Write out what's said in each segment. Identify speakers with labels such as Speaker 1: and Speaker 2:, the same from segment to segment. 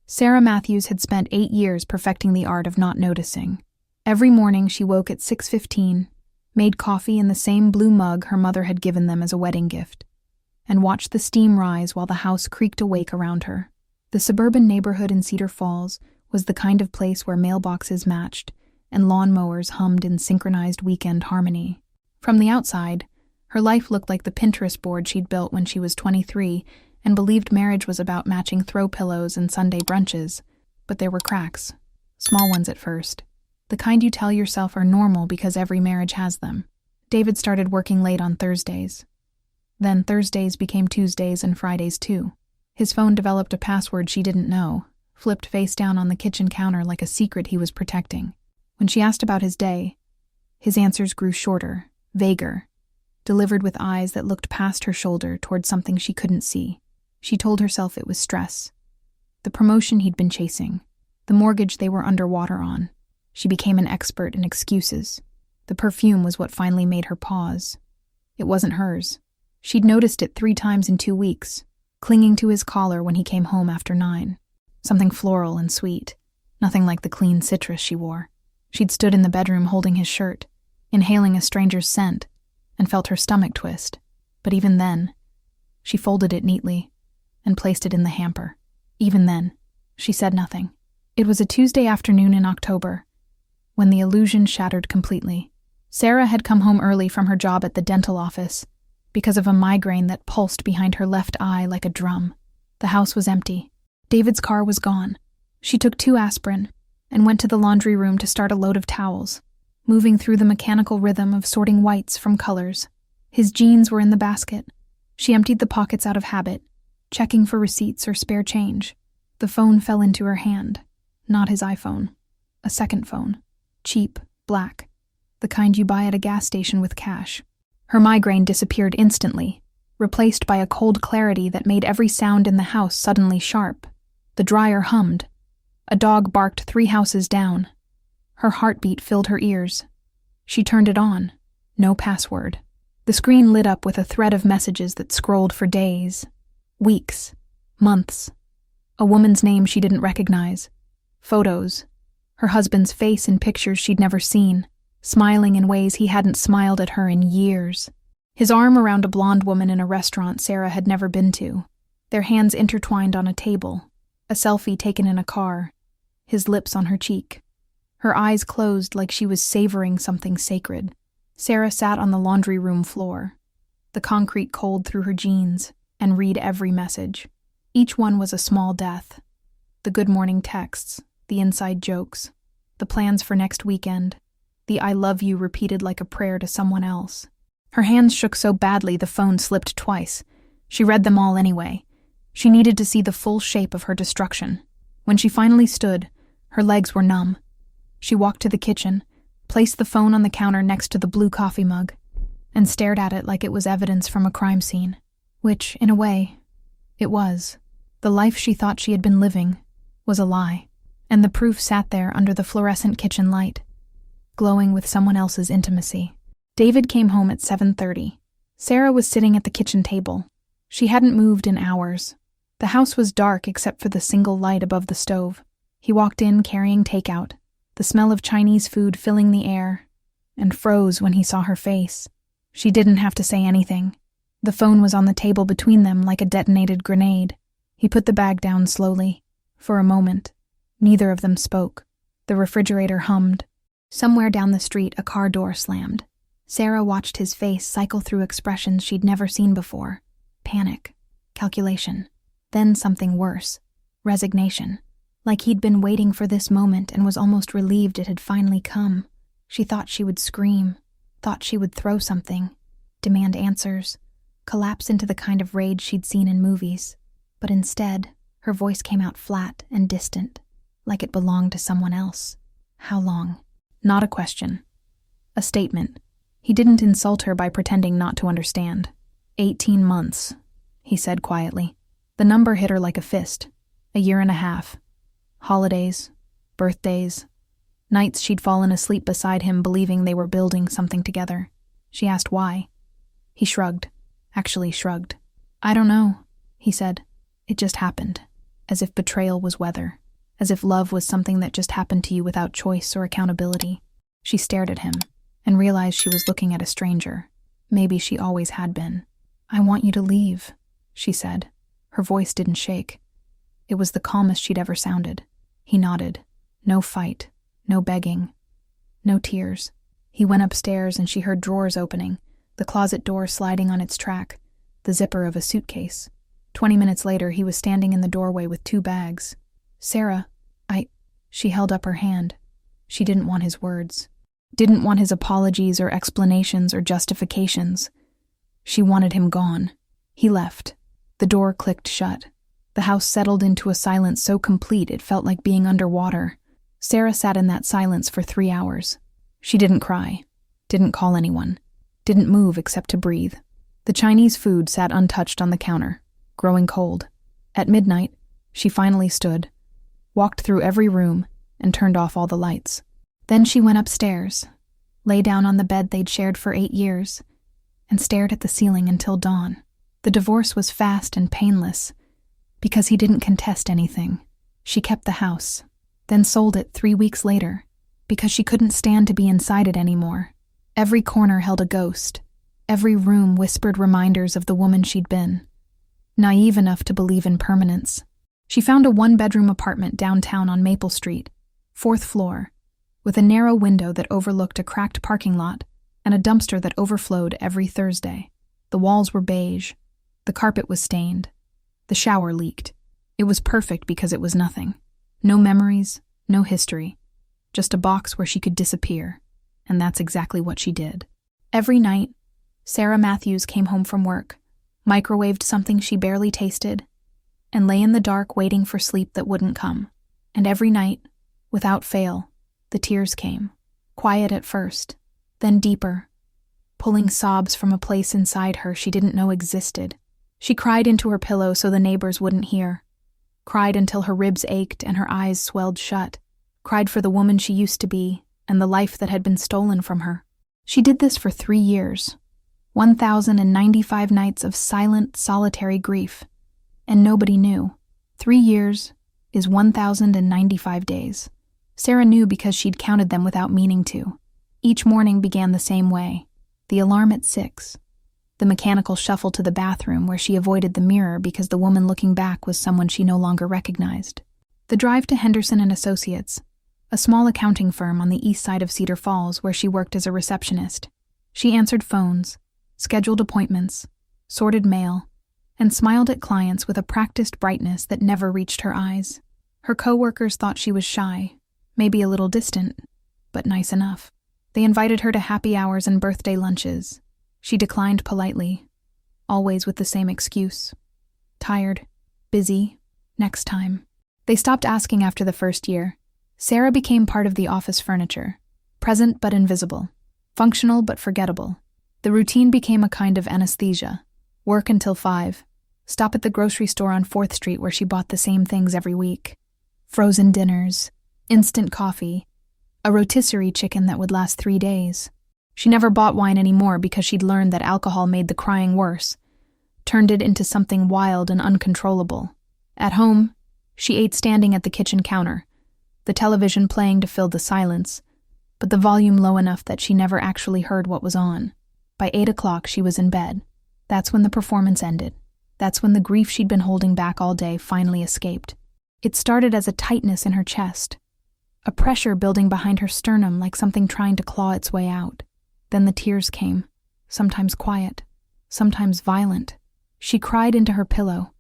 Speaker 1: Sarah Matthews had spent 8 years perfecting the art of not noticing. Every morning she woke at 6:15, made coffee in the same blue mug her mother had given them as a wedding gift, and watched the steam rise while the house creaked awake around her. The suburban neighborhood in Cedar Falls was the kind of place where mailboxes matched and lawnmowers hummed in synchronized weekend harmony. From the outside, her life looked like the Pinterest board she'd built when she was 23 and believed marriage was about matching throw pillows and Sunday brunches. But there were cracks, small ones at first, the kind you tell yourself are normal because every marriage has them. David started working late on Thursdays. Then Thursdays became Tuesdays and Fridays too. His phone developed a password she didn't know, flipped face down on the kitchen counter like a secret he was protecting. When she asked about his day, his answers grew shorter, vaguer, delivered with eyes that looked past her shoulder toward something she couldn't see. She told herself it was stress. The promotion he'd been chasing, the mortgage they were underwater on. She became an expert in excuses. The perfume was what finally made her pause. It wasn't hers. She'd noticed it 3 times in 2 weeks, clinging to his collar when he came home after 9. Something floral and sweet, nothing like the clean citrus she wore. She'd stood in the bedroom holding his shirt, inhaling a stranger's scent, and felt her stomach twist. But even then, she folded it neatly and placed it in the hamper. Even then, she said nothing. It was a Tuesday afternoon in October, when the illusion shattered completely. Sarah had come home early from her job at the dental office because of a migraine that pulsed behind her left eye like a drum. The house was empty. David's car was gone. She took 2 aspirin and went to the laundry room to start a load of towels, moving through the mechanical rhythm of sorting whites from colors. His jeans were in the basket. She emptied the pockets out of habit, checking for receipts or spare change. The phone fell into her hand. Not his iPhone. A second phone. Cheap, black. The kind you buy at a gas station with cash. Her migraine disappeared instantly, replaced by a cold clarity that made every sound in the house suddenly sharp. The dryer hummed. A dog barked 3 houses down. Her heartbeat filled her ears. She turned it on. No password. The screen lit up with a thread of messages that scrolled for days, weeks, months. A woman's name she didn't recognize. Photos. Her husband's face in pictures she'd never seen, smiling in ways he hadn't smiled at her in years. His arm around a blonde woman in a restaurant Sarah had never been to. Their hands intertwined on a table. A selfie taken in a car. His lips on her cheek. Her eyes closed like she was savoring something sacred. Sarah sat on the laundry room floor, the concrete cold through her jeans, and read every message. Each one was a small death. The good morning texts, the inside jokes, the plans for next weekend, the I love you repeated like a prayer to someone else. Her hands shook so badly the phone slipped twice. She read them all anyway. She needed to see the full shape of her destruction. When she finally stood, her legs were numb. She walked to the kitchen, placed the phone on the counter next to the blue coffee mug, and stared at it like it was evidence from a crime scene. Which, in a way, it was. The life she thought she had been living was a lie, and the proof sat there under the fluorescent kitchen light, glowing with someone else's intimacy. David came home at 7:30. Sarah was sitting at the kitchen table. She hadn't moved in hours. The house was dark except for the single light above the stove. He walked in carrying takeout, the smell of Chinese food filling the air, and froze when he saw her face. She didn't have to say anything. The phone was on the table between them like a detonated grenade. He put the bag down slowly. For a moment, neither of them spoke. The refrigerator hummed. Somewhere down the street, a car door slammed. Sarah watched his face cycle through expressions she'd never seen before. Panic, calculation, then something worse, resignation. Like he'd been waiting for this moment and was almost relieved it had finally come. She thought she would scream, thought she would throw something, demand answers, collapse into the kind of rage she'd seen in movies. But instead, her voice came out flat and distant, like it belonged to someone else. How long? Not a question. A statement. He didn't insult her by pretending not to understand. 18 months, he said quietly. The number hit her like a fist. 1.5 years. Holidays, birthdays, nights she'd fallen asleep beside him believing they were building something together. She asked why. He shrugged. Actually shrugged. I don't know, he said. It just happened. as if betrayal was weather, as if love was something that just happened to you without choice or accountability. She stared at him and realized she was looking at a stranger. Maybe she always had been. "I want you to leave," she said. Her voice didn't shake. It was the calmest she'd ever sounded. He nodded. No fight, no begging, no tears. He went upstairs and she heard drawers opening, the closet door sliding on its track, the zipper of a suitcase. 20 minutes later, he was standing in the doorway with 2 bags. "Sarah, She held up her hand. She didn't want his words. Didn't want his apologies or explanations or justifications. She wanted him gone. He left. The door clicked shut. The house settled into a silence so complete it felt like being underwater. Sarah sat in that silence for 3 hours. She didn't cry, didn't call anyone, didn't move except to breathe. The Chinese food sat untouched on the counter, growing cold. At midnight, she finally stood, walked through every room, and turned off all the lights. Then she went upstairs, lay down on the bed they'd shared for 8 years, and stared at the ceiling until dawn. The divorce was fast and painless, because he didn't contest anything. She kept the house, then sold it 3 weeks later, because she couldn't stand to be inside it anymore. Every corner held a ghost. Every room whispered reminders of the woman she'd been. Naive enough to believe in permanence. She found a 1-bedroom apartment downtown on Maple Street, 4th floor, with a narrow window that overlooked a cracked parking lot and a dumpster that overflowed every Thursday. The walls were beige. The carpet was stained. The shower leaked. It was perfect because it was nothing. No memories, no history. Just a box where she could disappear. And that's exactly what she did. Every night, Sarah Matthews came home from work, microwaved something she barely tasted, and lay in the dark waiting for sleep that wouldn't come. And every night, without fail, the tears came. Quiet at first, then deeper, pulling sobs from a place inside her she didn't know existed. She cried into her pillow so the neighbors wouldn't hear. Cried until her ribs ached and her eyes swelled shut. Cried for the woman she used to be and the life that had been stolen from her. She did this for 3 years. 1,095 nights of silent, solitary grief. And nobody knew. 3 years is 1,095 days. Sarah knew because she'd counted them without meaning to. Each morning began the same way. The alarm at 6. The mechanical shuffle to the bathroom where she avoided the mirror because the woman looking back was someone she no longer recognized. The drive to Henderson and Associates, a small accounting firm on the east side of Cedar Falls where she worked as a receptionist. She answered phones, scheduled appointments, sorted mail, and smiled at clients with a practiced brightness that never reached her eyes. Her coworkers thought she was shy, maybe a little distant, but nice enough. They invited her to happy hours and birthday lunches. She declined politely, always with the same excuse. Tired, busy, next time. They stopped asking after the first year. Sarah became part of the office furniture, present but invisible, functional but forgettable. The routine became a kind of anesthesia. Work until 5. Stop at the grocery store on 4th Street where she bought the same things every week. Frozen dinners, instant coffee, a rotisserie chicken that would last 3 days. She never bought wine anymore because she'd learned that alcohol made the crying worse, turned it into something wild and uncontrollable. At home, she ate standing at the kitchen counter, the television playing to fill the silence, but the volume low enough that she never actually heard what was on. By 8 o'clock, she was in bed. That's when the performance ended. That's when the grief she'd been holding back all day finally escaped. It started as a tightness in her chest, a pressure building behind her sternum like something trying to claw its way out. Then the tears came, sometimes quiet, sometimes violent. She cried into her pillow,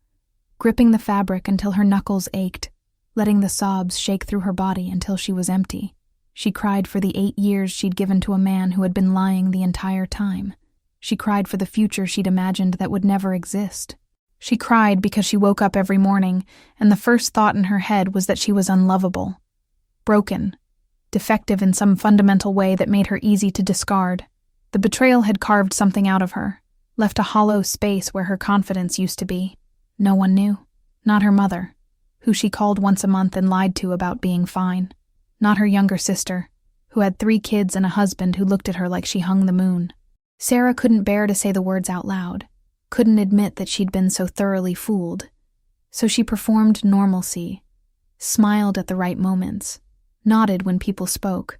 Speaker 1: gripping the fabric until her knuckles ached, letting the sobs shake through her body until she was empty. She cried for the 8 years she'd given to a man who had been lying the entire time. She cried for the future she'd imagined that would never exist. She cried because she woke up every morning, and the first thought in her head was that she was unlovable, broken, defective in some fundamental way that made her easy to discard. The betrayal had carved something out of her, left a hollow space where her confidence used to be. No one knew. Not her mother, who she called once a month and lied to about being fine. Not her younger sister, who had 3 kids and a husband who looked at her like she hung the moon. Sarah couldn't bear to say the words out loud, couldn't admit that she'd been so thoroughly fooled. So she performed normalcy, smiled at the right moments, nodded when people spoke,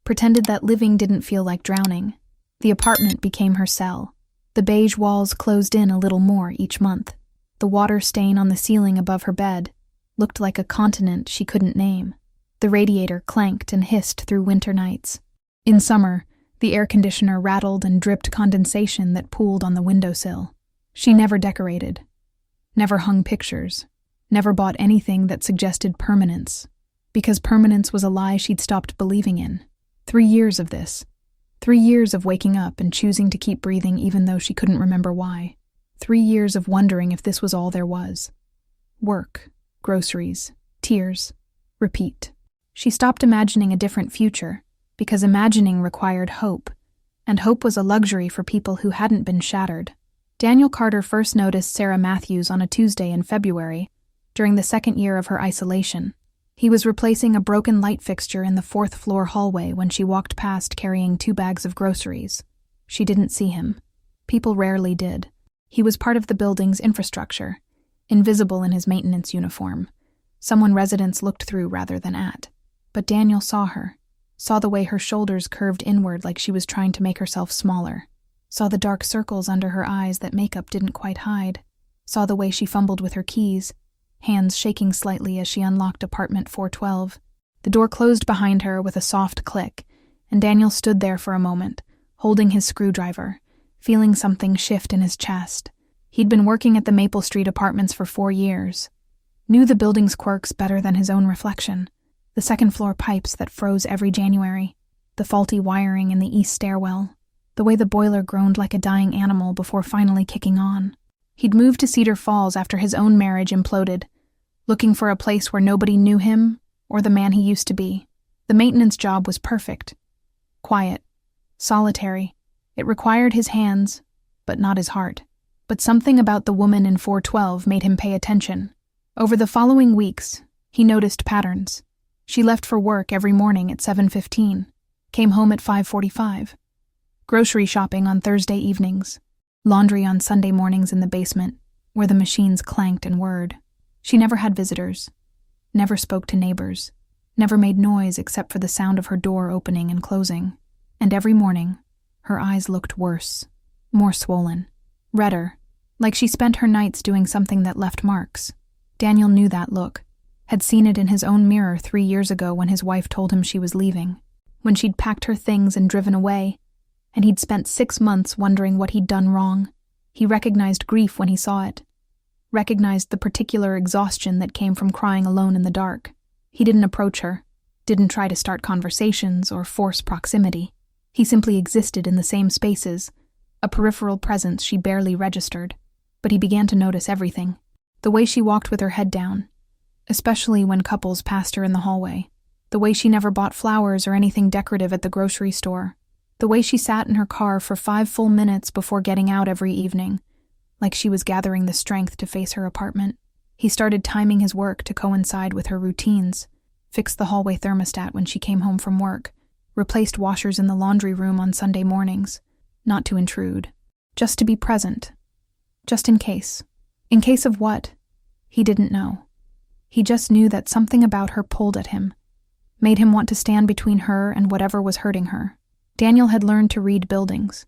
Speaker 1: pretended that living didn't feel like drowning. The apartment became her cell. The beige walls closed in a little more each month. The water stain on the ceiling above her bed looked like a continent she couldn't name. The radiator clanked and hissed through winter nights. In summer, the air conditioner rattled and dripped condensation that pooled on the windowsill. She never decorated, never hung pictures, never bought anything that suggested permanence, because permanence was a lie she'd stopped believing in. 3 years of this. 3 years of waking up and choosing to keep breathing even though she couldn't remember why. 3 years of wondering if this was all there was. Work, groceries, tears, repeat. She stopped imagining a different future, because imagining required hope, and hope was a luxury for people who hadn't been shattered. Daniel Carter first noticed Sarah Matthews on a Tuesday in February, during the second year of her isolation. He was replacing a broken light fixture in the 4th-floor hallway when she walked past carrying 2 bags of groceries. She didn't see him. People rarely did. He was part of the building's infrastructure, invisible in his maintenance uniform, someone residents looked through rather than at. But Daniel saw her, saw the way her shoulders curved inward like she was trying to make herself smaller, saw the dark circles under her eyes that makeup didn't quite hide, saw the way she fumbled with her keys, hands shaking slightly as she unlocked apartment 412. The door closed behind her with a soft click, and Daniel stood there for a moment, holding his screwdriver, feeling something shift in his chest. He'd been working at the Maple Street apartments for 4 years, knew the building's quirks better than his own reflection. The second-floor pipes that froze every January, the faulty wiring in the east stairwell, the way the boiler groaned like a dying animal before finally kicking on. He'd moved to Cedar Falls after his own marriage imploded, looking for a place where nobody knew him or the man he used to be. The maintenance job was perfect. Quiet. Solitary. It required his hands, but not his heart. But something about the woman in 412 made him pay attention. Over the following weeks, he noticed patterns. She left for work every morning at 7:15, came home at 5:45. Grocery shopping on Thursday evenings, laundry on Sunday mornings in the basement, where the machines clanked and whirred. She never had visitors, never spoke to neighbors, never made noise except for the sound of her door opening and closing. And every morning, her eyes looked worse, more swollen, redder, like she spent her nights doing something that left marks. Daniel knew that look, had seen it in his own mirror 3 years ago when his wife told him she was leaving, when she'd packed her things and driven away, and he'd spent 6 months wondering what he'd done wrong. He recognized grief when he saw it, recognized the particular exhaustion that came from crying alone in the dark. He didn't approach her, didn't try to start conversations or force proximity. He simply existed in the same spaces, a peripheral presence she barely registered. But he began to notice everything. The way she walked with her head down, especially when couples passed her in the hallway. The way she never bought flowers or anything decorative at the grocery store. The way she sat in her car for 5 full minutes before getting out every evening, like she was gathering the strength to face her apartment. He started timing his work to coincide with her routines, fixed the hallway thermostat when she came home from work, replaced washers in the laundry room on Sunday mornings, not to intrude, just to be present, just in case. In case of what? He didn't know. He just knew that something about her pulled at him, made him want to stand between her and whatever was hurting her. Daniel had learned to read buildings,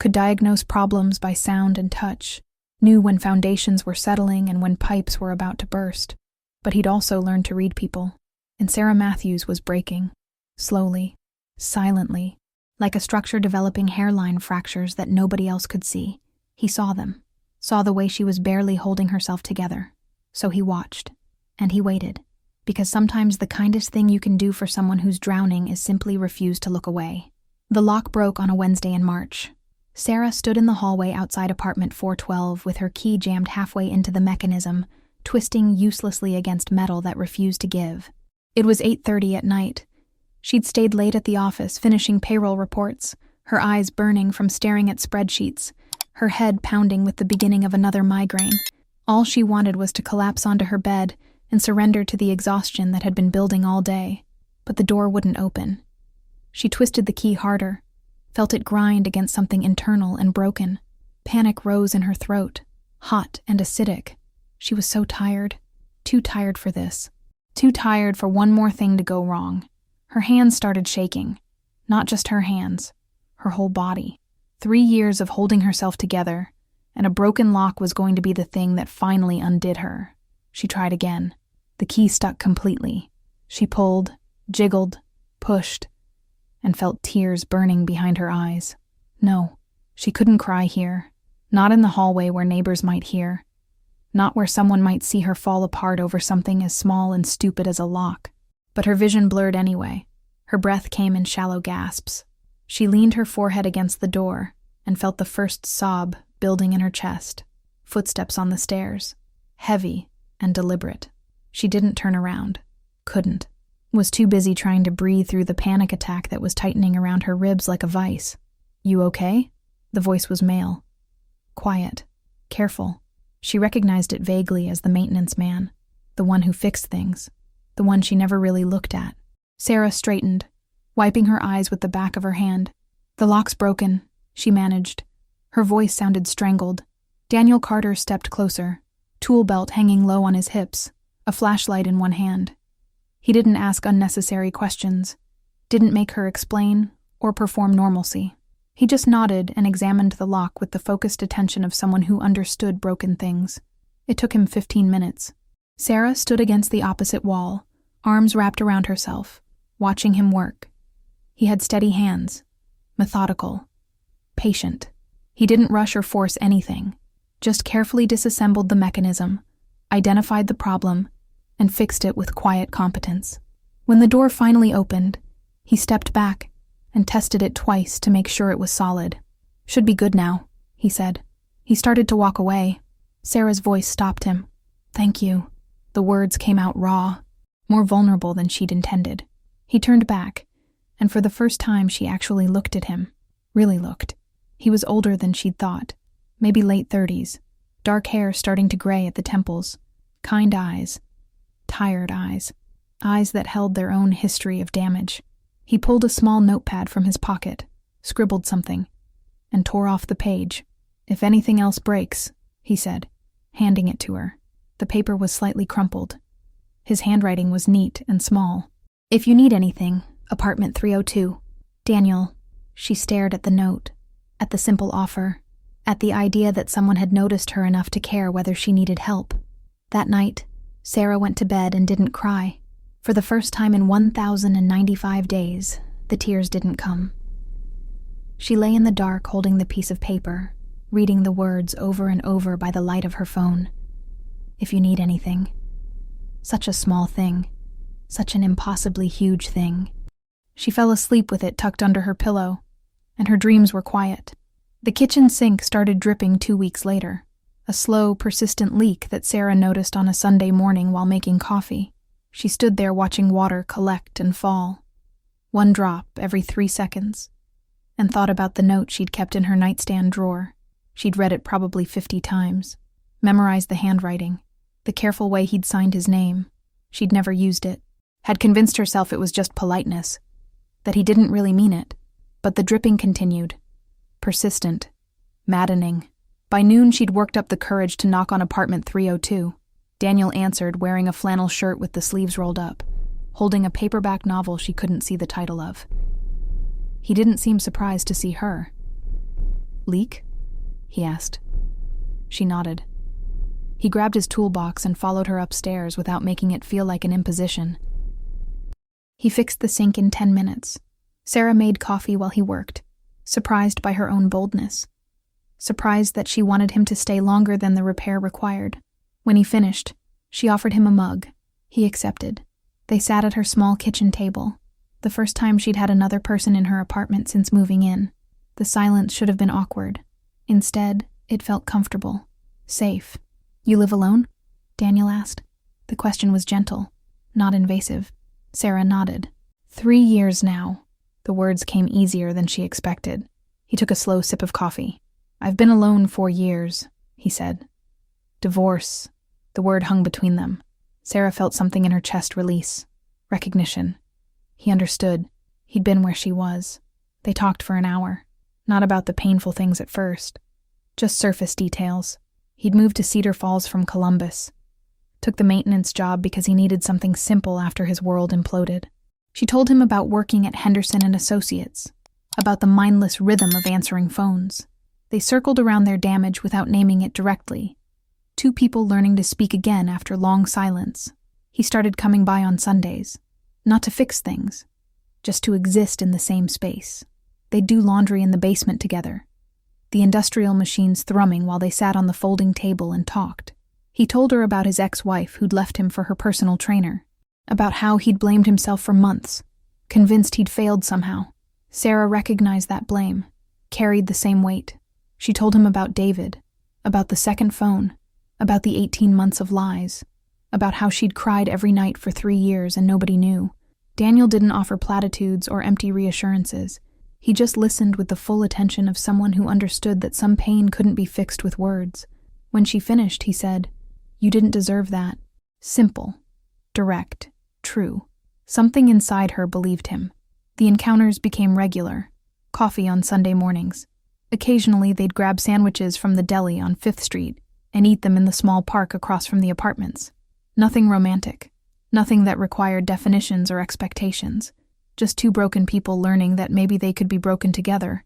Speaker 1: could diagnose problems by sound and touch, knew when foundations were settling and when pipes were about to burst. But he'd also learned to read people, and Sarah Matthews was breaking, slowly, silently, like a structure developing hairline fractures that nobody else could see. He saw them, saw the way she was barely holding herself together. So he watched, and he waited, because sometimes the kindest thing you can do for someone who's drowning is simply refuse to look away. The lock broke on a Wednesday in March. Sarah stood in the hallway outside apartment 412 with her key jammed halfway into the mechanism, twisting uselessly against metal that refused to give. It was 8:30 at night. She'd stayed late at the office finishing payroll reports, her eyes burning from staring at spreadsheets, her head pounding with the beginning of another migraine. All she wanted was to collapse onto her bed and surrender to the exhaustion that had been building all day. But the door wouldn't open. She twisted the key harder, felt it grind against something internal and broken. Panic rose in her throat, hot and acidic. She was so tired. Too tired for this. Too tired for one more thing to go wrong. Her hands started shaking. Not just her hands. Her whole body. 3 years of holding herself together, and a broken lock was going to be the thing that finally undid her. She tried again. The key stuck completely. She pulled, jiggled, pushed, and felt tears burning behind her eyes. No, she couldn't cry here. Not in the hallway where neighbors might hear. Not where someone might see her fall apart over something as small and stupid as a lock. But her vision blurred anyway. Her breath came in shallow gasps. She leaned her forehead against the door and felt the first sob building in her chest. Footsteps on the stairs. Heavy and deliberate. She didn't turn around. Couldn't. Was too busy trying to breathe through the panic attack that was tightening around her ribs like a vice. "You okay?" The voice was male. Quiet. Careful. She recognized it vaguely as the maintenance man. The one who fixed things. The one she never really looked at. Sarah straightened, wiping her eyes with the back of her hand. "The lock's broken," she managed. Her voice sounded strangled. Daniel Carter stepped closer, tool belt hanging low on his hips, a flashlight in one hand. He didn't ask unnecessary questions, didn't make her explain or perform normalcy. He just nodded and examined the lock with the focused attention of someone who understood broken things. It took him 15 minutes. Sarah stood against the opposite wall, arms wrapped around herself, watching him work. He had steady hands, methodical, patient. He didn't rush or force anything, just carefully disassembled the mechanism, identified the problem, and fixed it with quiet competence. When the door finally opened, he stepped back and tested it twice to make sure it was solid. "Should be good now," he said. He started to walk away. Sarah's voice stopped him. "Thank you." The words came out raw, more vulnerable than she'd intended. He turned back, and for the first time she actually looked at him. Really looked. He was older than she'd thought, maybe late 30s, dark hair starting to gray at the temples, kind eyes, tired eyes, eyes that held their own history of damage. He pulled a small notepad from his pocket, scribbled something, and tore off the page. "If anything else breaks," he said, handing it to her. The paper was slightly crumpled. His handwriting was neat and small. "If you need anything, apartment 302. Daniel." She stared at the note, at the simple offer, at the idea that someone had noticed her enough to care whether she needed help. That night, Sarah went to bed and didn't cry. For the first time in 1,095 days, the tears didn't come. She lay in the dark holding the piece of paper, reading the words over and over by the light of her phone. "If you need anything." Such a small thing. Such an impossibly huge thing. She fell asleep with it tucked under her pillow, and her dreams were quiet. The kitchen sink started dripping 2 weeks later, a slow, persistent leak that Sarah noticed on a Sunday morning while making coffee. She stood there watching water collect and fall, one drop every 3 seconds, and thought about the note she'd kept in her nightstand drawer. She'd read it probably 50 times, memorized the handwriting, the careful way he'd signed his name. She'd never used it, had convinced herself it was just politeness, that he didn't really mean it. But the dripping continued, persistent, maddening. By noon, she'd worked up the courage to knock on apartment 302. Daniel answered, wearing a flannel shirt with the sleeves rolled up, holding a paperback novel she couldn't see the title of. He didn't seem surprised to see her. "Leak?" he asked. She nodded. He grabbed his toolbox and followed her upstairs without making it feel like an imposition. He fixed the sink in 10 minutes. Sarah made coffee while he worked, surprised by her own boldness. Surprised that she wanted him to stay longer than the repair required. When he finished, she offered him a mug. He accepted. They sat at her small kitchen table, the first time she'd had another person in her apartment since moving in. The silence should have been awkward. Instead, it felt comfortable, safe. "You live alone?" Daniel asked. The question was gentle, not invasive. Sarah nodded. 3 years now. The words came easier than she expected. He took a slow sip of coffee. "I've been alone 4 years, he said. Divorce. The word hung between them. Sarah felt something in her chest release. Recognition. He understood. He'd been where she was. They talked for an hour. Not about the painful things at first. Just surface details. He'd moved to Cedar Falls from Columbus. Took the maintenance job because he needed something simple after his world imploded. She told him about working at Henderson and Associates, about the mindless rhythm of answering phones. They circled around their damage without naming it directly. Two people learning to speak again after long silence. He started coming by on Sundays, not to fix things, just to exist in the same space. They'd do laundry in the basement together, the industrial machines thrumming while they sat on the folding table and talked. He told her about his ex-wife who'd left him for her personal trainer, about how he'd blamed himself for months, convinced he'd failed somehow. Sarah recognized that blame, carried the same weight. She told him about David, about the second phone, about the 18 months of lies, about how she'd cried every night for 3 years and nobody knew. Daniel didn't offer platitudes or empty reassurances. He just listened with the full attention of someone who understood that some pain couldn't be fixed with words. When she finished, he said, "You didn't deserve that." Simple, direct, true. Something inside her believed him. The encounters became regular. Coffee on Sunday mornings. Occasionally, they'd grab sandwiches from the deli on 5th Street and eat them in the small park across from the apartments. Nothing romantic. Nothing that required definitions or expectations. Just two broken people learning that maybe they could be broken together.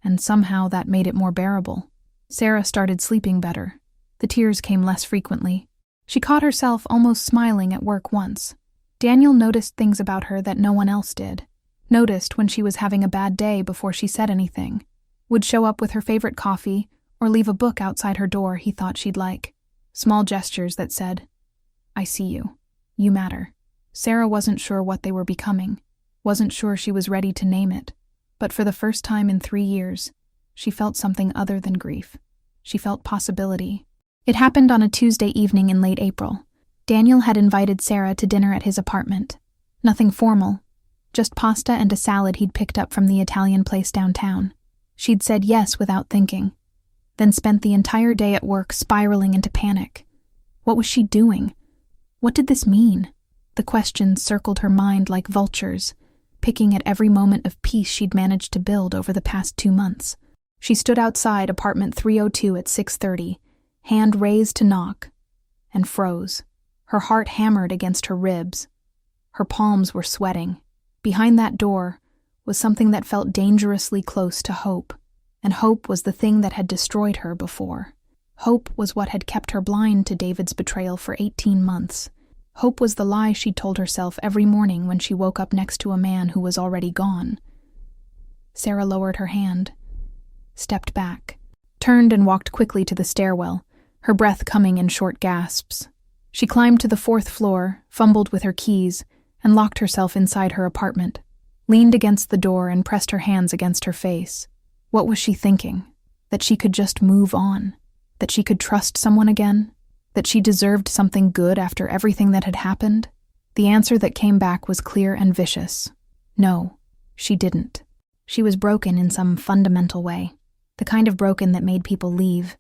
Speaker 1: And somehow that made it more bearable. Sarah started sleeping better. The tears came less frequently. She caught herself almost smiling at work once. Daniel noticed things about her that no one else did. Noticed when she was having a bad day before she said anything. Would show up with her favorite coffee or leave a book outside her door he thought she'd like. Small gestures that said, "I see you. You matter." Sarah wasn't sure what they were becoming. Wasn't sure she was ready to name it. But for the first time in 3 years, she felt something other than grief. She felt possibility. It happened on a Tuesday evening in late April. Daniel had invited Sarah to dinner at his apartment. Nothing formal, just pasta and a salad he'd picked up from the Italian place downtown. She'd said yes without thinking, then spent the entire day at work spiraling into panic. What was she doing? What did this mean? The questions circled her mind like vultures, picking at every moment of peace she'd managed to build over the past 2 months. She stood outside apartment 302 at 6:30, hand raised to knock, and froze. Her heart hammered against her ribs. Her palms were sweating. Behind that door was something that felt dangerously close to hope, and hope was the thing that had destroyed her before. Hope was what had kept her blind to David's betrayal for 18 months. Hope was the lie she told herself every morning when she woke up next to a man who was already gone. Sarah lowered her hand, stepped back, turned and walked quickly to the stairwell, her breath coming in short gasps. She climbed to the 4th floor, fumbled with her keys, and locked herself inside her apartment, leaned against the door and pressed her hands against her face. What was she thinking? That she could just move on? That she could trust someone again? That she deserved something good after everything that had happened? The answer that came back was clear and vicious. No, she didn't. She was broken in some fundamental way. The kind of broken that made people leave.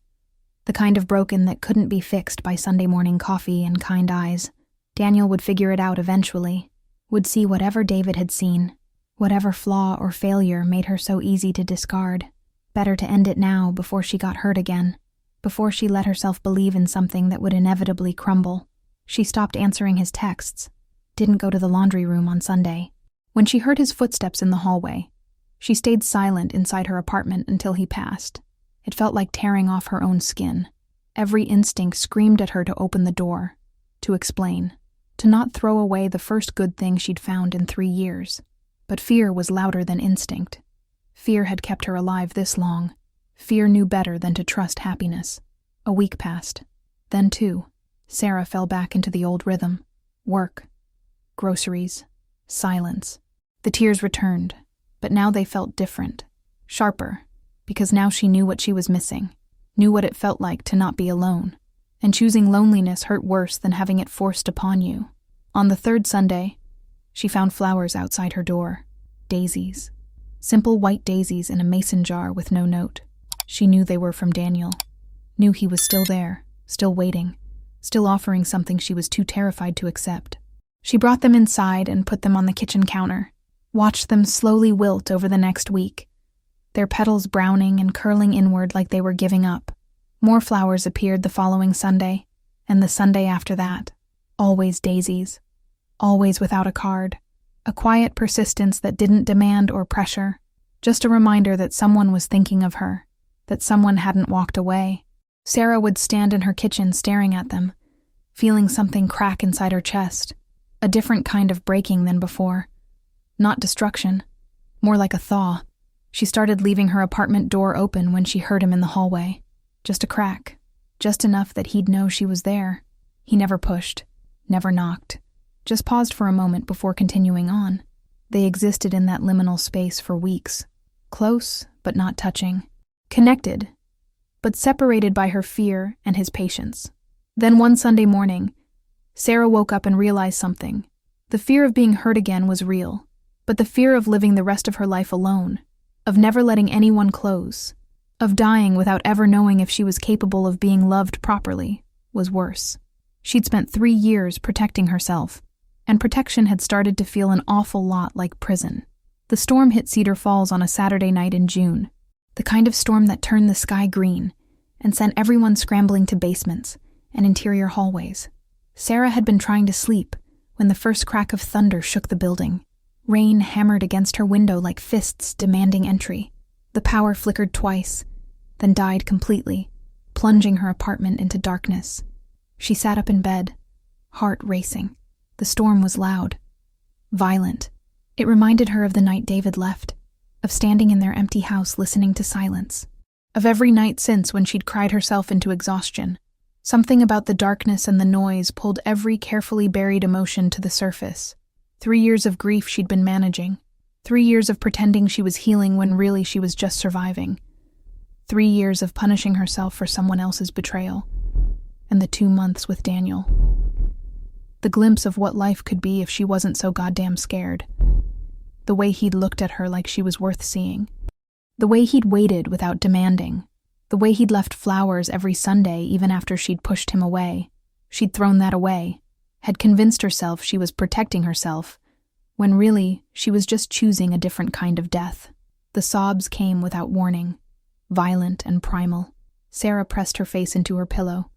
Speaker 1: The kind of broken that couldn't be fixed by Sunday morning coffee and kind eyes. Daniel would figure it out eventually. Would see whatever David had seen. Whatever flaw or failure made her so easy to discard. Better to end it now before she got hurt again. Before she let herself believe in something that would inevitably crumble. She stopped answering his texts. Didn't go to the laundry room on Sunday. When she heard his footsteps in the hallway, she stayed silent inside her apartment until he passed. It felt like tearing off her own skin. Every instinct screamed at her to open the door, to explain, to not throw away the first good thing she'd found in 3 years. But fear was louder than instinct. Fear had kept her alive this long. Fear knew better than to trust happiness. A week passed. Then 2. Sarah fell back into the old rhythm. Work. Groceries. Silence. The tears returned, but now they felt different. Sharper, because now she knew what she was missing. Knew what it felt like to not be alone. And choosing loneliness hurt worse than having it forced upon you. On the 3rd Sunday, she found flowers outside her door. Daisies. Simple white daisies in a mason jar with no note. She knew they were from Daniel. Knew he was still there, still waiting, still offering something she was too terrified to accept. She brought them inside and put them on the kitchen counter. Watched them slowly wilt over the next week. Their petals browning and curling inward like they were giving up. More flowers appeared the following Sunday, and the Sunday after that. Always daisies. Always without a card. A quiet persistence that didn't demand or pressure. Just a reminder that someone was thinking of her, that someone hadn't walked away. Sarah would stand in her kitchen staring at them, feeling something crack inside her chest. A different kind of breaking than before. Not destruction, more like a thaw. She started leaving her apartment door open when she heard him in the hallway. Just a crack, just enough that he'd know she was there. He never pushed, never knocked, just paused for a moment before continuing on. They existed in that liminal space for weeks. Close, but not touching. Connected, but separated by her fear and his patience. Then one Sunday morning, Sarah woke up and realized something. The fear of being hurt again was real, but the fear of living the rest of her life alone, of never letting anyone close, of dying without ever knowing if she was capable of being loved properly, was worse. She'd spent 3 years protecting herself, and protection had started to feel an awful lot like prison. The storm hit Cedar Falls on a Saturday night in June, the kind of storm that turned the sky green and sent everyone scrambling to basements and interior hallways. Sarah had been trying to sleep when the first crack of thunder shook the building. Rain hammered against her window like fists demanding entry. The power flickered twice, then died completely, plunging her apartment into darkness. She sat up in bed, heart racing. The storm was loud, violent. It reminded her of the night David left, of standing in their empty house listening to silence, of every night since when she'd cried herself into exhaustion. Something about the darkness and the noise pulled every carefully buried emotion to the surface. 3 years of grief she'd been managing. 3 years of pretending she was healing when really she was just surviving. 3 years of punishing herself for someone else's betrayal. And the 2 months with Daniel. The glimpse of what life could be if she wasn't so goddamn scared. The way he'd looked at her like she was worth seeing. The way he'd waited without demanding. The way he'd left flowers every Sunday even after she'd pushed him away. She'd thrown that away, had convinced herself she was protecting herself, when really she was just choosing a different kind of death. The sobs came without warning, violent and primal. Sarah pressed her face into her pillow,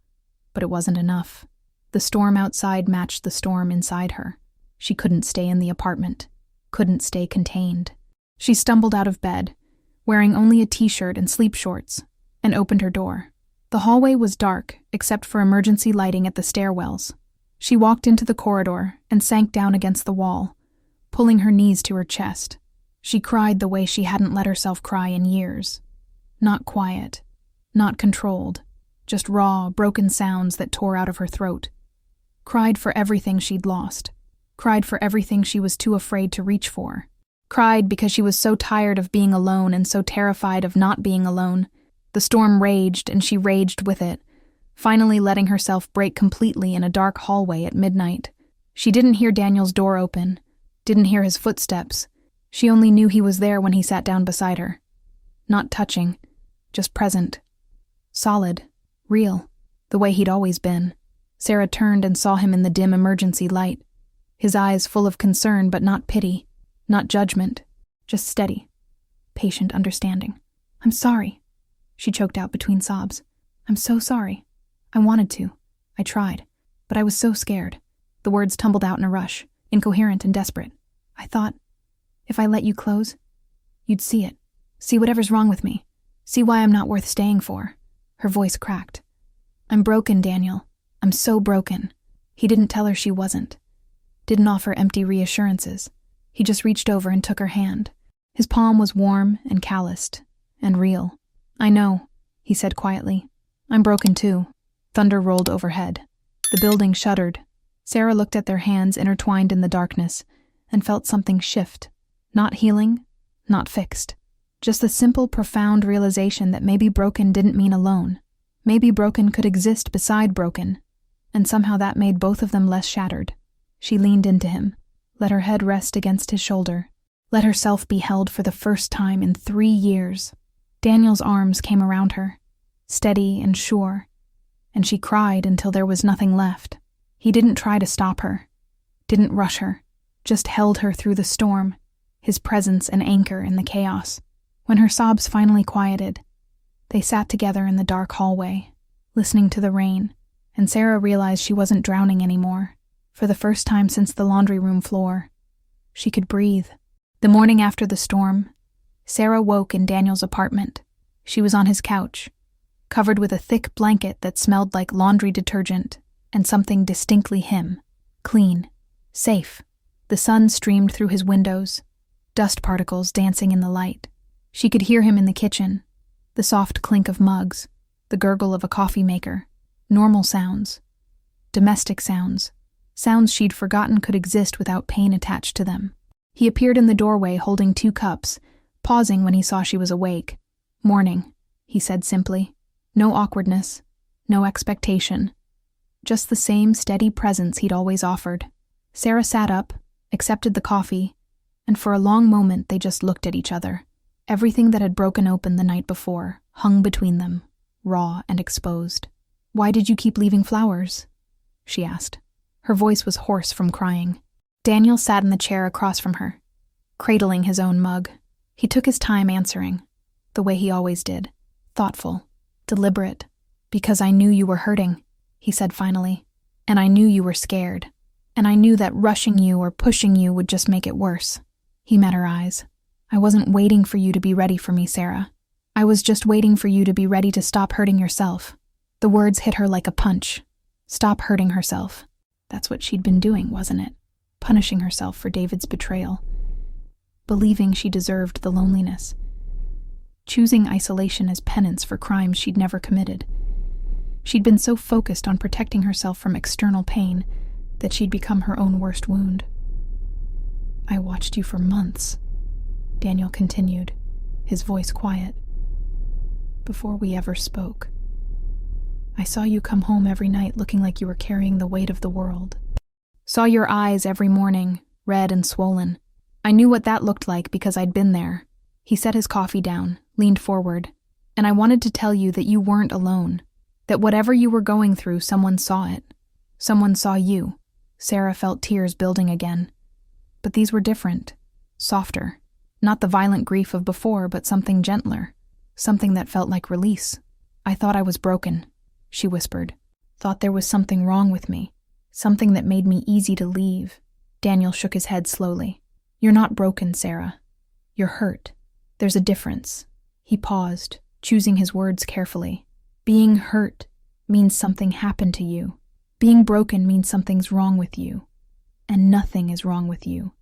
Speaker 1: but it wasn't enough. The storm outside matched the storm inside her. She couldn't stay in the apartment, couldn't stay contained. She stumbled out of bed, wearing only a t-shirt and sleep shorts, and opened her door. The hallway was dark, except for emergency lighting at the stairwells. She walked into the corridor and sank down against the wall, pulling her knees to her chest. She cried the way she hadn't let herself cry in years. Not quiet, not controlled, just raw, broken sounds that tore out of her throat. Cried for everything she'd lost. Cried for everything she was too afraid to reach for. Cried because she was so tired of being alone and so terrified of not being alone. The storm raged, and she raged with it, finally letting herself break completely in a dark hallway at midnight. She didn't hear Daniel's door open, didn't hear his footsteps. She only knew he was there when he sat down beside her. Not touching, just present. Solid, real, the way he'd always been. Sarah turned and saw him in the dim emergency light, his eyes full of concern but not pity, not judgment, just steady, patient understanding. "I'm sorry," she choked out between sobs. "I'm so sorry. I wanted to. I tried. But I was so scared." The words tumbled out in a rush, incoherent and desperate. "I thought, if I let you close, you'd see it. See whatever's wrong with me. See why I'm not worth staying for." Her voice cracked. "I'm broken, Daniel. I'm so broken." He didn't tell her she wasn't. Didn't offer empty reassurances. He just reached over and took her hand. His palm was warm and calloused and real. "I know," he said quietly. "I'm broken too." Thunder rolled overhead. The building shuddered. Sarah looked at their hands intertwined in the darkness and felt something shift. Not healing, not fixed. Just the simple, profound realization that maybe broken didn't mean alone. Maybe broken could exist beside broken, and somehow that made both of them less shattered. She leaned into him, let her head rest against his shoulder, let herself be held for the first time in 3 years. Daniel's arms came around her, steady and sure, and she cried until there was nothing left. He didn't try to stop her, didn't rush her, just held her through the storm, his presence an anchor in the chaos. When her sobs finally quieted, they sat together in the dark hallway, listening to the rain, and Sarah realized she wasn't drowning anymore. For the first time since the laundry room floor, she could breathe. The morning after the storm, Sarah woke in Daniel's apartment. She was on his couch, covered with a thick blanket that smelled like laundry detergent and something distinctly him. Clean. Safe. The sun streamed through his windows, dust particles dancing in the light. She could hear him in the kitchen, the soft clink of mugs, the gurgle of a coffee maker. Normal sounds. Domestic sounds. Sounds she'd forgotten could exist without pain attached to them. He appeared in the doorway holding 2 cups, pausing when he saw she was awake. "Morning," he said simply. No awkwardness, no expectation. Just the same steady presence he'd always offered. Sarah sat up, accepted the coffee, and for a long moment they just looked at each other. Everything that had broken open the night before hung between them, raw and exposed. "Why did you keep leaving flowers?" she asked. Her voice was hoarse from crying. Daniel sat in the chair across from her, cradling his own mug. He took his time answering, the way he always did. Thoughtful, deliberate. "Because I knew you were hurting," he said finally. "And I knew you were scared. And I knew that rushing you or pushing you would just make it worse." He met her eyes. "I wasn't waiting for you to be ready for me, Sarah. I was just waiting for you to be ready to stop hurting yourself." The words hit her like a punch. Stop hurting herself. That's what she'd been doing, wasn't it? Punishing herself for David's betrayal. Believing she deserved the loneliness. Choosing isolation as penance for crimes she'd never committed. She'd been so focused on protecting herself from external pain that she'd become her own worst wound. "I watched you for months," Daniel continued, his voice quiet. "Before we ever spoke. I saw you come home every night looking like you were carrying the weight of the world. Saw your eyes every morning, red and swollen. I knew what that looked like because I'd been there." He set his coffee down, leaned forward. "And I wanted to tell you that you weren't alone. That whatever you were going through, someone saw it. Someone saw you." Sarah felt tears building again. But these were different. Softer. Not the violent grief of before, but something gentler. Something that felt like release. "I thought I was broken," she whispered. "Thought there was something wrong with me. Something that made me easy to leave." Daniel shook his head slowly. "You're not broken, Sarah. You're hurt. There's a difference." He paused, choosing his words carefully. Being hurt means something happened to you. Being broken means something's wrong with you. And nothing is wrong with you.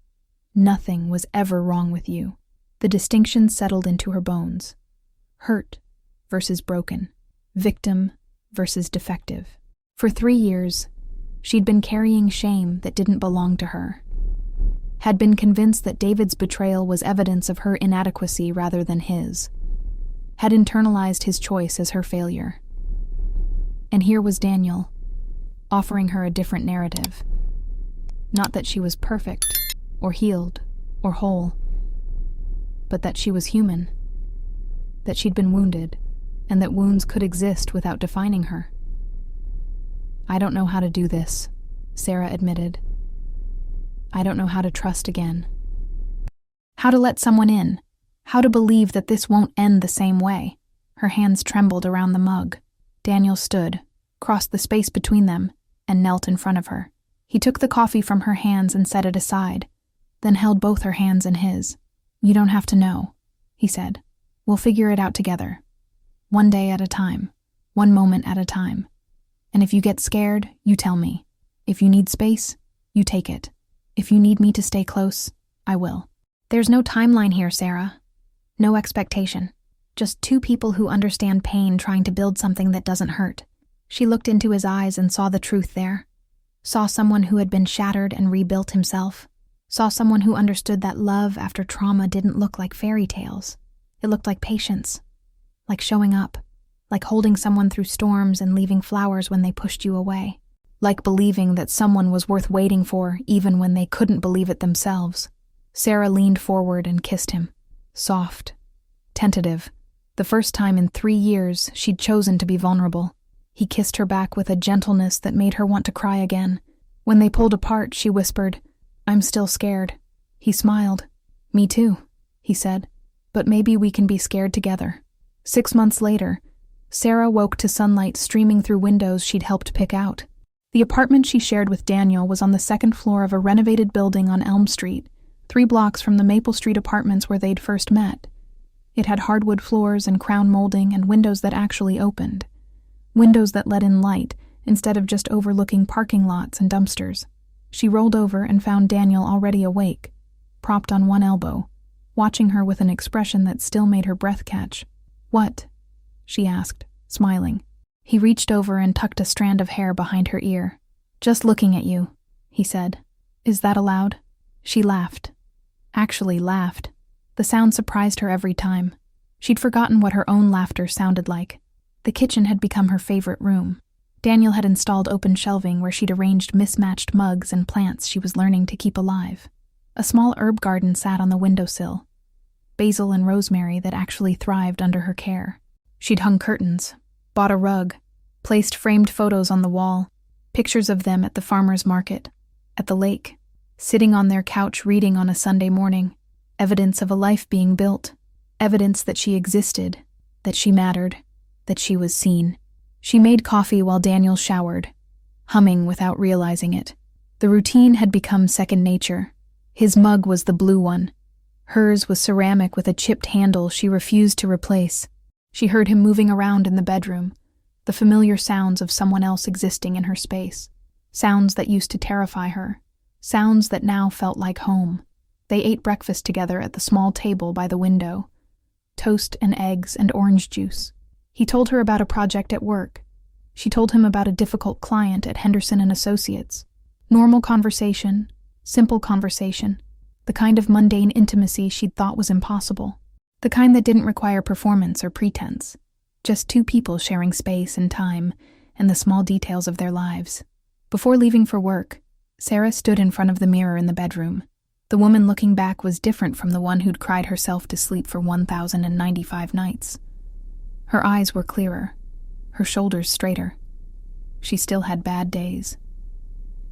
Speaker 1: Nothing was ever wrong with you. The distinction settled into her bones. Hurt versus broken. Victim versus defective. For 3 years, she'd been carrying shame that didn't belong to her. Had been convinced that David's betrayal was evidence of her inadequacy rather than his. Had internalized his choice as her failure. And here was Daniel, offering her a different narrative. Not that she was perfect, or healed, or whole, but that she was human. That she'd been wounded, and that wounds could exist without defining her. "I don't know how to do this," Sarah admitted. "I don't know how to trust again. How to let someone in. How to believe that this won't end the same way." Her hands trembled around the mug. Daniel stood, crossed the space between them, and knelt in front of her. He took the coffee from her hands and set it aside, then held both her hands in his. "You don't have to know," he said. "We'll figure it out together. One day at a time. One moment at a time. And if you get scared, you tell me. If you need space, you take it. If you need me to stay close, I will." There's no timeline here, Sarah. No expectation. Just 2 people who understand pain trying to build something that doesn't hurt. She looked into his eyes and saw the truth there. Saw someone who had been shattered and rebuilt himself. Saw someone who understood that love after trauma didn't look like fairy tales. It looked like patience. Like showing up. Like holding someone through storms and leaving flowers when they pushed you away. Like believing that someone was worth waiting for even when they couldn't believe it themselves. Sarah leaned forward and kissed him. Soft. Tentative. The first time in 3 years she'd chosen to be vulnerable. He kissed her back with a gentleness that made her want to cry again. When they pulled apart, she whispered, "I'm still scared." He smiled. "Me too," he said. "But maybe we can be scared together." 6 months later, Sarah woke to sunlight streaming through windows she'd helped pick out. The apartment she shared with Daniel was on the second floor of a renovated building on Elm Street, 3 blocks from the Maple Street apartments where they'd first met. It had hardwood floors and crown molding and windows that actually opened. Windows that let in light, instead of just overlooking parking lots and dumpsters. She rolled over and found Daniel already awake, propped on one elbow, watching her with an expression that still made her breath catch. "What?" she asked, smiling. He reached over and tucked a strand of hair behind her ear. "Just looking at you," he said. "Is that allowed?" She laughed. Actually laughed. The sound surprised her every time. She'd forgotten what her own laughter sounded like. The kitchen had become her favorite room. Daniel had installed open shelving where she'd arranged mismatched mugs and plants she was learning to keep alive. A small herb garden sat on the windowsill, basil and rosemary that actually thrived under her care. She'd hung curtains, bought a rug, placed framed photos on the wall, pictures of them at the farmer's market, at the lake, sitting on their couch reading on a Sunday morning, evidence of a life being built, evidence that she existed, that she mattered, that she was seen. She made coffee while Daniel showered, humming without realizing it. The routine had become second nature. His mug was the blue one. Hers was ceramic with a chipped handle she refused to replace. She heard him moving around in the bedroom, the familiar sounds of someone else existing in her space. Sounds that used to terrify her. Sounds that now felt like home. They ate breakfast together at the small table by the window. Toast and eggs and orange juice. He told her about a project at work. She told him about a difficult client at Henderson & Associates. Normal conversation, simple conversation, the kind of mundane intimacy she'd thought was impossible. The kind that didn't require performance or pretense. Just 2 people sharing space and time and the small details of their lives. Before leaving for work, Sarah stood in front of the mirror in the bedroom. The woman looking back was different from the one who'd cried herself to sleep for 1,095 nights. Her eyes were clearer, her shoulders straighter. She still had bad days.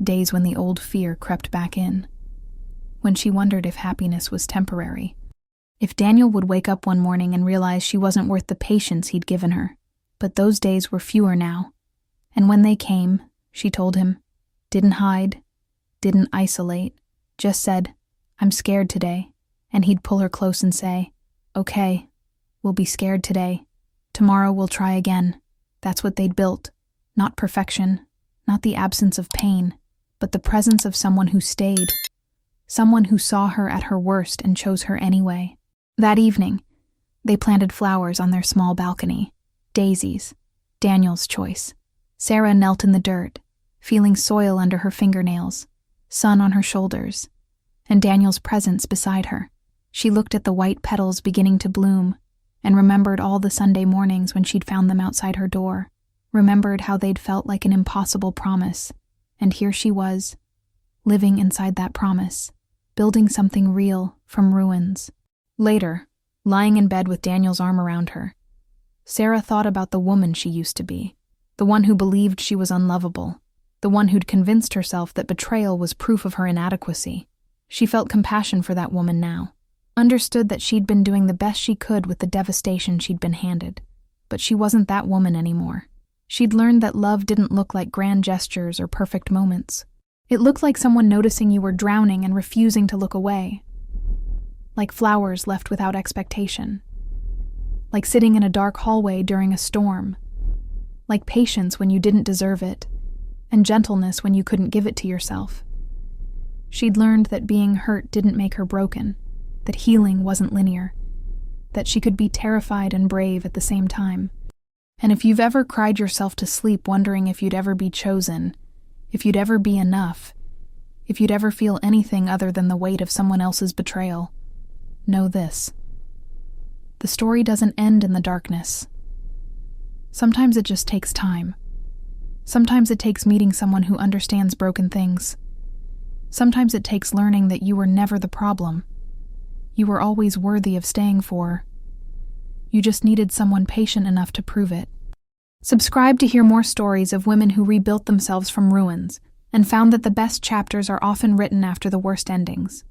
Speaker 1: Days when the old fear crept back in. When she wondered if happiness was temporary. If Daniel would wake up one morning and realize she wasn't worth the patience he'd given her. But those days were fewer now. And when they came, she told him, didn't hide, didn't isolate, just said, "I'm scared today." And he'd pull her close and say, "Okay, we'll be scared today. Tomorrow we'll try again." That's what they'd built. Not perfection, not the absence of pain, but the presence of someone who stayed. Someone who saw her at her worst and chose her anyway. That evening, they planted flowers on their small balcony. Daisies, Daniel's choice. Sarah knelt in the dirt, feeling soil under her fingernails, sun on her shoulders, and Daniel's presence beside her. She looked at the white petals beginning to bloom and remembered all the Sunday mornings when she'd found them outside her door, remembered how they'd felt like an impossible promise, and here she was, living inside that promise, building something real from ruins. Later, lying in bed with Daniel's arm around her, Sarah thought about the woman she used to be, the one who believed she was unlovable, the one who'd convinced herself that betrayal was proof of her inadequacy. She felt compassion for that woman now, understood that she'd been doing the best she could with the devastation she'd been handed, but she wasn't that woman anymore. She'd learned that love didn't look like grand gestures or perfect moments. It looked like someone noticing you were drowning and refusing to look away. Like flowers left without expectation. Like sitting in a dark hallway during a storm. Like patience when you didn't deserve it, and gentleness when you couldn't give it to yourself. She'd learned that being hurt didn't make her broken, that healing wasn't linear, that she could be terrified and brave at the same time. And if you've ever cried yourself to sleep wondering if you'd ever be chosen, if you'd ever be enough, if you'd ever feel anything other than the weight of someone else's betrayal, know this. The story doesn't end in the darkness. Sometimes it just takes time. Sometimes it takes meeting someone who understands broken things. Sometimes it takes learning that you were never the problem. You were always worthy of staying for. You just needed someone patient enough to prove it. Subscribe to hear more stories of women who rebuilt themselves from ruins and found that the best chapters are often written after the worst endings.